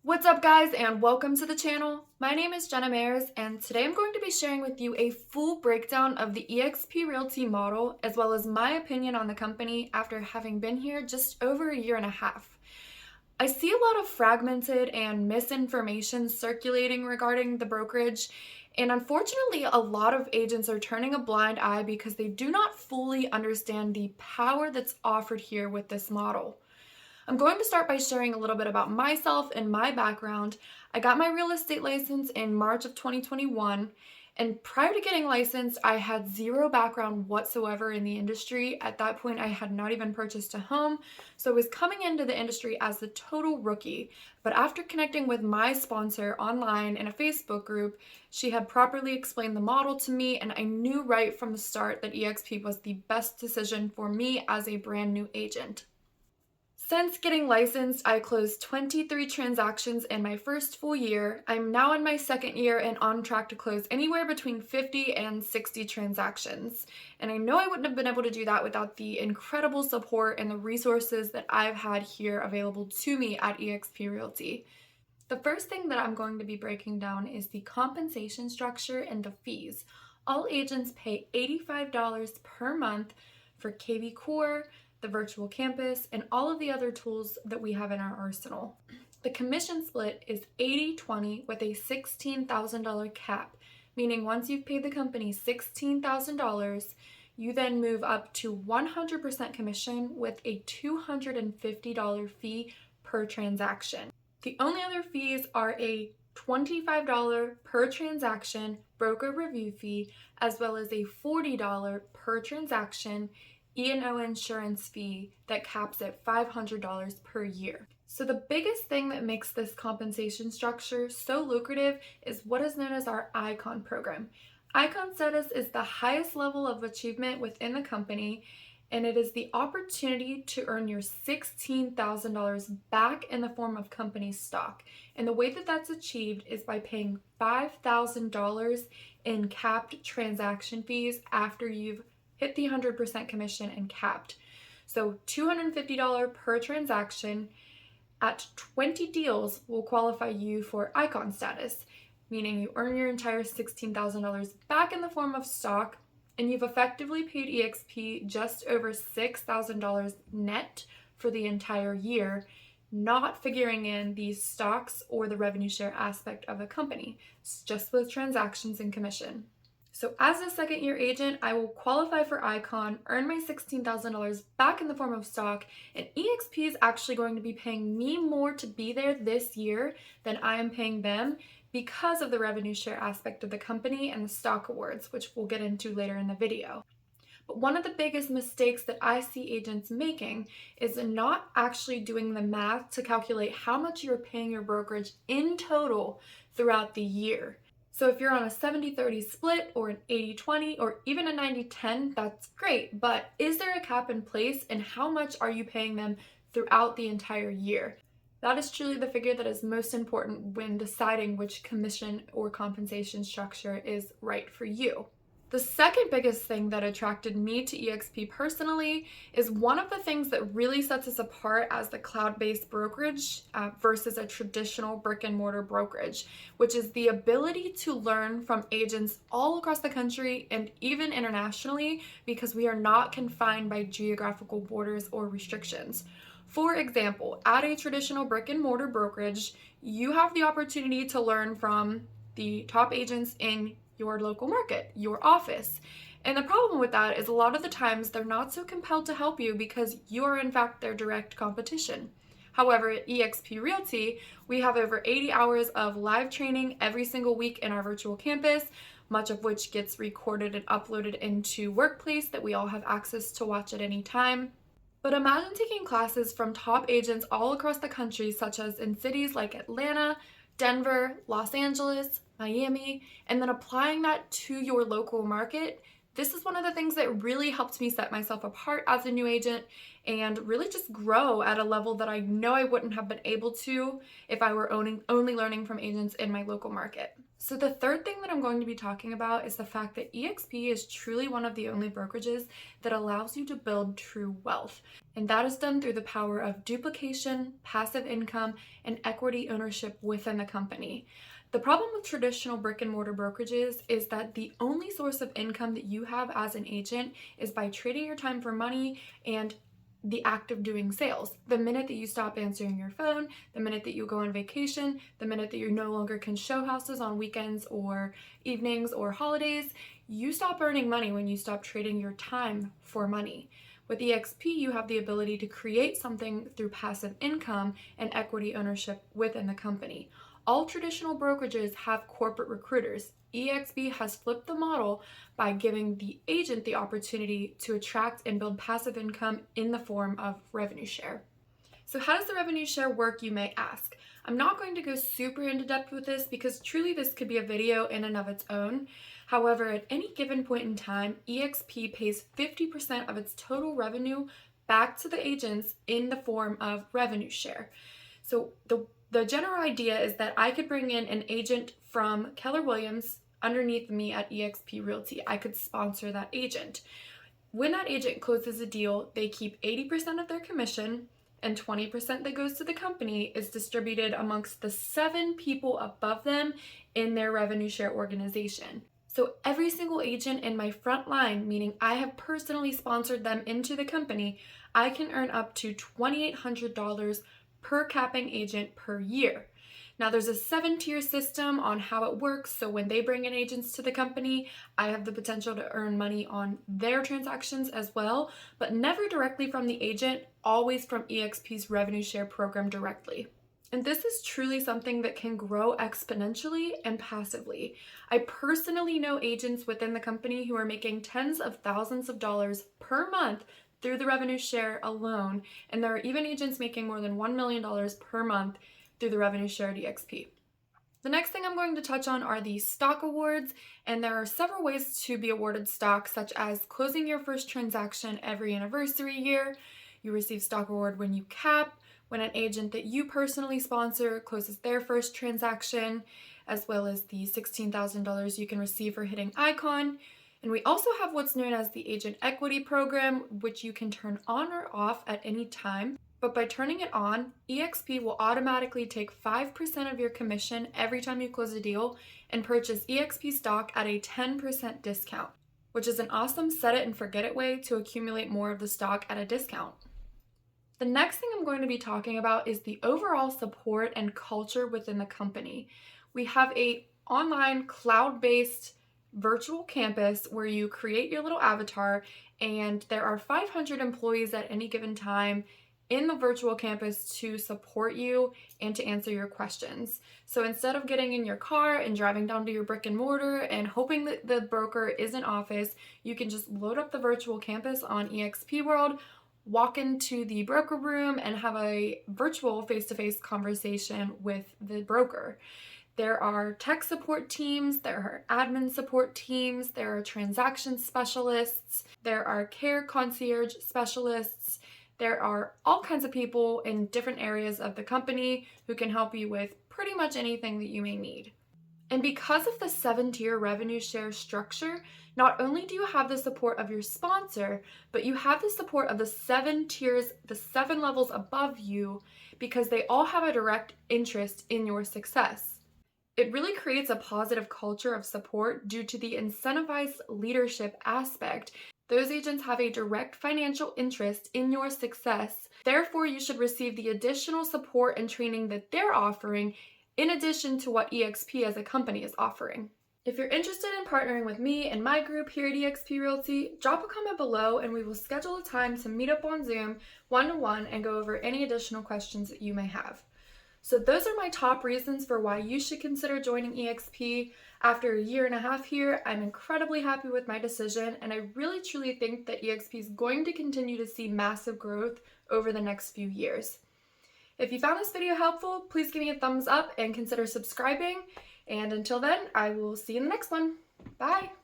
What's up guys and welcome to the channel. My name is Jenna Mayers and today I'm going to be sharing with you a full breakdown of the eXp Realty model as well as my opinion on the company after having been here just over a year and a half. I see a lot of fragmented and misinformation circulating regarding the brokerage, and unfortunately a lot of agents are turning a blind eye because they do not fully understand the power that's offered here with this model. I'm going to start by sharing a little bit about myself and my background. I got my real estate license in March of 2021, and prior to getting licensed, I had zero background whatsoever in the industry. At that point, I had not even purchased a home, so I was coming into the industry as a total rookie. But after connecting with my sponsor online in a Facebook group, she had properly explained the model to me, and I knew right from the start that eXp was the best decision for me as a brand new agent. Since getting licensed, I closed 23 transactions in my first full year. I'm now in my second year and on track to close anywhere between 50 and 60 transactions. And I know I wouldn't have been able to do that without the incredible support and the resources that I've had here available to me at eXp Realty. The first thing that I'm going to be breaking down is the compensation structure and the fees. All agents pay $85 per month for KV Core, the virtual campus, and all of the other tools that we have in our arsenal. The commission split is 80-20 with a $16,000 cap, meaning once you've paid the company $16,000, you then move up to 100% commission with a $250 fee per transaction. The only other fees are a $25 per transaction broker review fee, as well as a $40 per transaction E&O insurance fee that caps at $500 per year. So the biggest thing that makes this compensation structure so lucrative is what is known as our ICON program. ICON status is the highest level of achievement within the company, and it is the opportunity to earn your $16,000 back in the form of company stock. And the way that that's achieved is by paying $5,000 in capped transaction fees after you've hit the 100% commission and capped. So $250 per transaction at 20 deals will qualify you for ICON status, meaning you earn your entire $16,000 back in the form of stock, and you've effectively paid eXp just over $6,000 net for the entire year, not figuring in the stocks or the revenue share aspect of the company. It's just with transactions and commission. So as a second year agent, I will qualify for ICON, earn my $16,000 back in the form of stock, and eXp is actually going to be paying me more to be there this year than I am paying them because of the revenue share aspect of the company and the stock awards, which we'll get into later in the video. But one of the biggest mistakes that I see agents making is not actually doing the math to calculate how much you're paying your brokerage in total throughout the year. So if you're on a 70-30 split or an 80-20 or even a 90-10, that's great, but is there a cap in place and how much are you paying them throughout the entire year? That is truly the figure that is most important when deciding which commission or compensation structure is right for you. The second biggest thing that attracted me to eXp personally is one of the things that really sets us apart as the cloud-based brokerage versus a traditional brick and mortar brokerage, which is the ability to learn from agents all across the country and even internationally, because we are not confined by geographical borders or restrictions. For example, at a traditional brick and mortar brokerage, you have the opportunity to learn from the top agents in your local market, your office. And the problem with that is a lot of the times they're not so compelled to help you because you are in fact their direct competition. However, at eXp Realty, we have over 80 hours of live training every single week in our virtual campus, much of which gets recorded and uploaded into Workplace that we all have access to watch at any time. But imagine taking classes from top agents all across the country, such as in cities like Atlanta, Denver, Los Angeles, Miami, and then applying that to your local market. This is one of the things that really helped me set myself apart as a new agent and really just grow at a level that I know I wouldn't have been able to if I were only learning from agents in my local market. So the third thing that I'm going to be talking about is the fact that eXp is truly one of the only brokerages that allows you to build true wealth. And that is done through the power of duplication, passive income, and equity ownership within the company. The problem with traditional brick and mortar brokerages is that the only source of income that you have as an agent is by trading your time for money and the act of doing sales. The minute that you stop answering your phone, the minute that you go on vacation, the minute that you no longer can show houses on weekends or evenings or holidays, you stop earning money when you stop trading your time for money. With eXp, you have the ability to create something through passive income and equity ownership within the company. All traditional brokerages have corporate recruiters. eXp has flipped the model by giving the agent the opportunity to attract and build passive income in the form of revenue share. So how does the revenue share work, you may ask? I'm not going to go super into depth with this because truly this could be a video in and of its own. However, at any given point in time, eXp pays 50% of its total revenue back to the agents in the form of revenue share. So the general idea is that I could bring in an agent from Keller Williams underneath me at eXp Realty. I could sponsor that agent. When that agent closes a deal, they keep 80% of their commission, and 20% that goes to the company is distributed amongst the 7 people above them in their revenue share organization. So every single agent in my front line, meaning I have personally sponsored them into the company, I can earn up to $2,800 per capping agent per year. Now there's a 7-tier system on how it works, so when they bring in agents to the company, I have the potential to earn money on their transactions as well, but never directly from the agent, always from eXp's revenue share program directly. And this is truly something that can grow exponentially and passively. I personally know agents within the company who are making tens of thousands of dollars per month through the revenue share alone, and there are even agents making more than $1 million per month through the revenue share at eXp. The next thing I'm going to touch on are the stock awards, and there are several ways to be awarded stock, such as closing your first transaction every anniversary year. You receive stock award when you cap, when an agent that you personally sponsor closes their first transaction, as well as the $16,000 you can receive for hitting icon. And we also have what's known as the agent equity program, which you can turn on or off at any time. But by turning it on, eXp will automatically take 5% of your commission every time you close a deal and purchase eXp stock at a 10% discount, which is an awesome set it and forget it way to accumulate more of the stock at a discount. The next thing I'm going to be talking about is the overall support and culture within the company. We have a online cloud-based virtual campus where you create your little avatar, and there are 500 employees at any given time in the virtual campus to support you and to answer your questions. So instead of getting in your car and driving down to your brick and mortar and hoping that the broker is in office, you can just load up the virtual campus on eXp World, walk into the broker room, and have a virtual face-to-face conversation with the broker. There are tech support teams, there are admin support teams, there are transaction specialists, there are care concierge specialists. There are all kinds of people in different areas of the company who can help you with pretty much anything that you may need. And because of the 7-tier revenue share structure, not only do you have the support of your sponsor, but you have the support of the 7 tiers, the 7 levels above you, because they all have a direct interest in your success. It really creates a positive culture of support due to the incentivized leadership aspect. Those agents have a direct financial interest in your success. Therefore, you should receive the additional support and training that they're offering in addition to what eXp as a company is offering. If you're interested in partnering with me and my group here at eXp Realty, drop a comment below and we will schedule a time to meet up on Zoom one-to-one and go over any additional questions that you may have. So those are my top reasons for why you should consider joining eXp. After a year and a half here, I'm incredibly happy with my decision, and I really truly think that eXp is going to continue to see massive growth over the next few years. If you found this video helpful, please give me a thumbs up and consider subscribing. And until then, I will see you in the next one. Bye!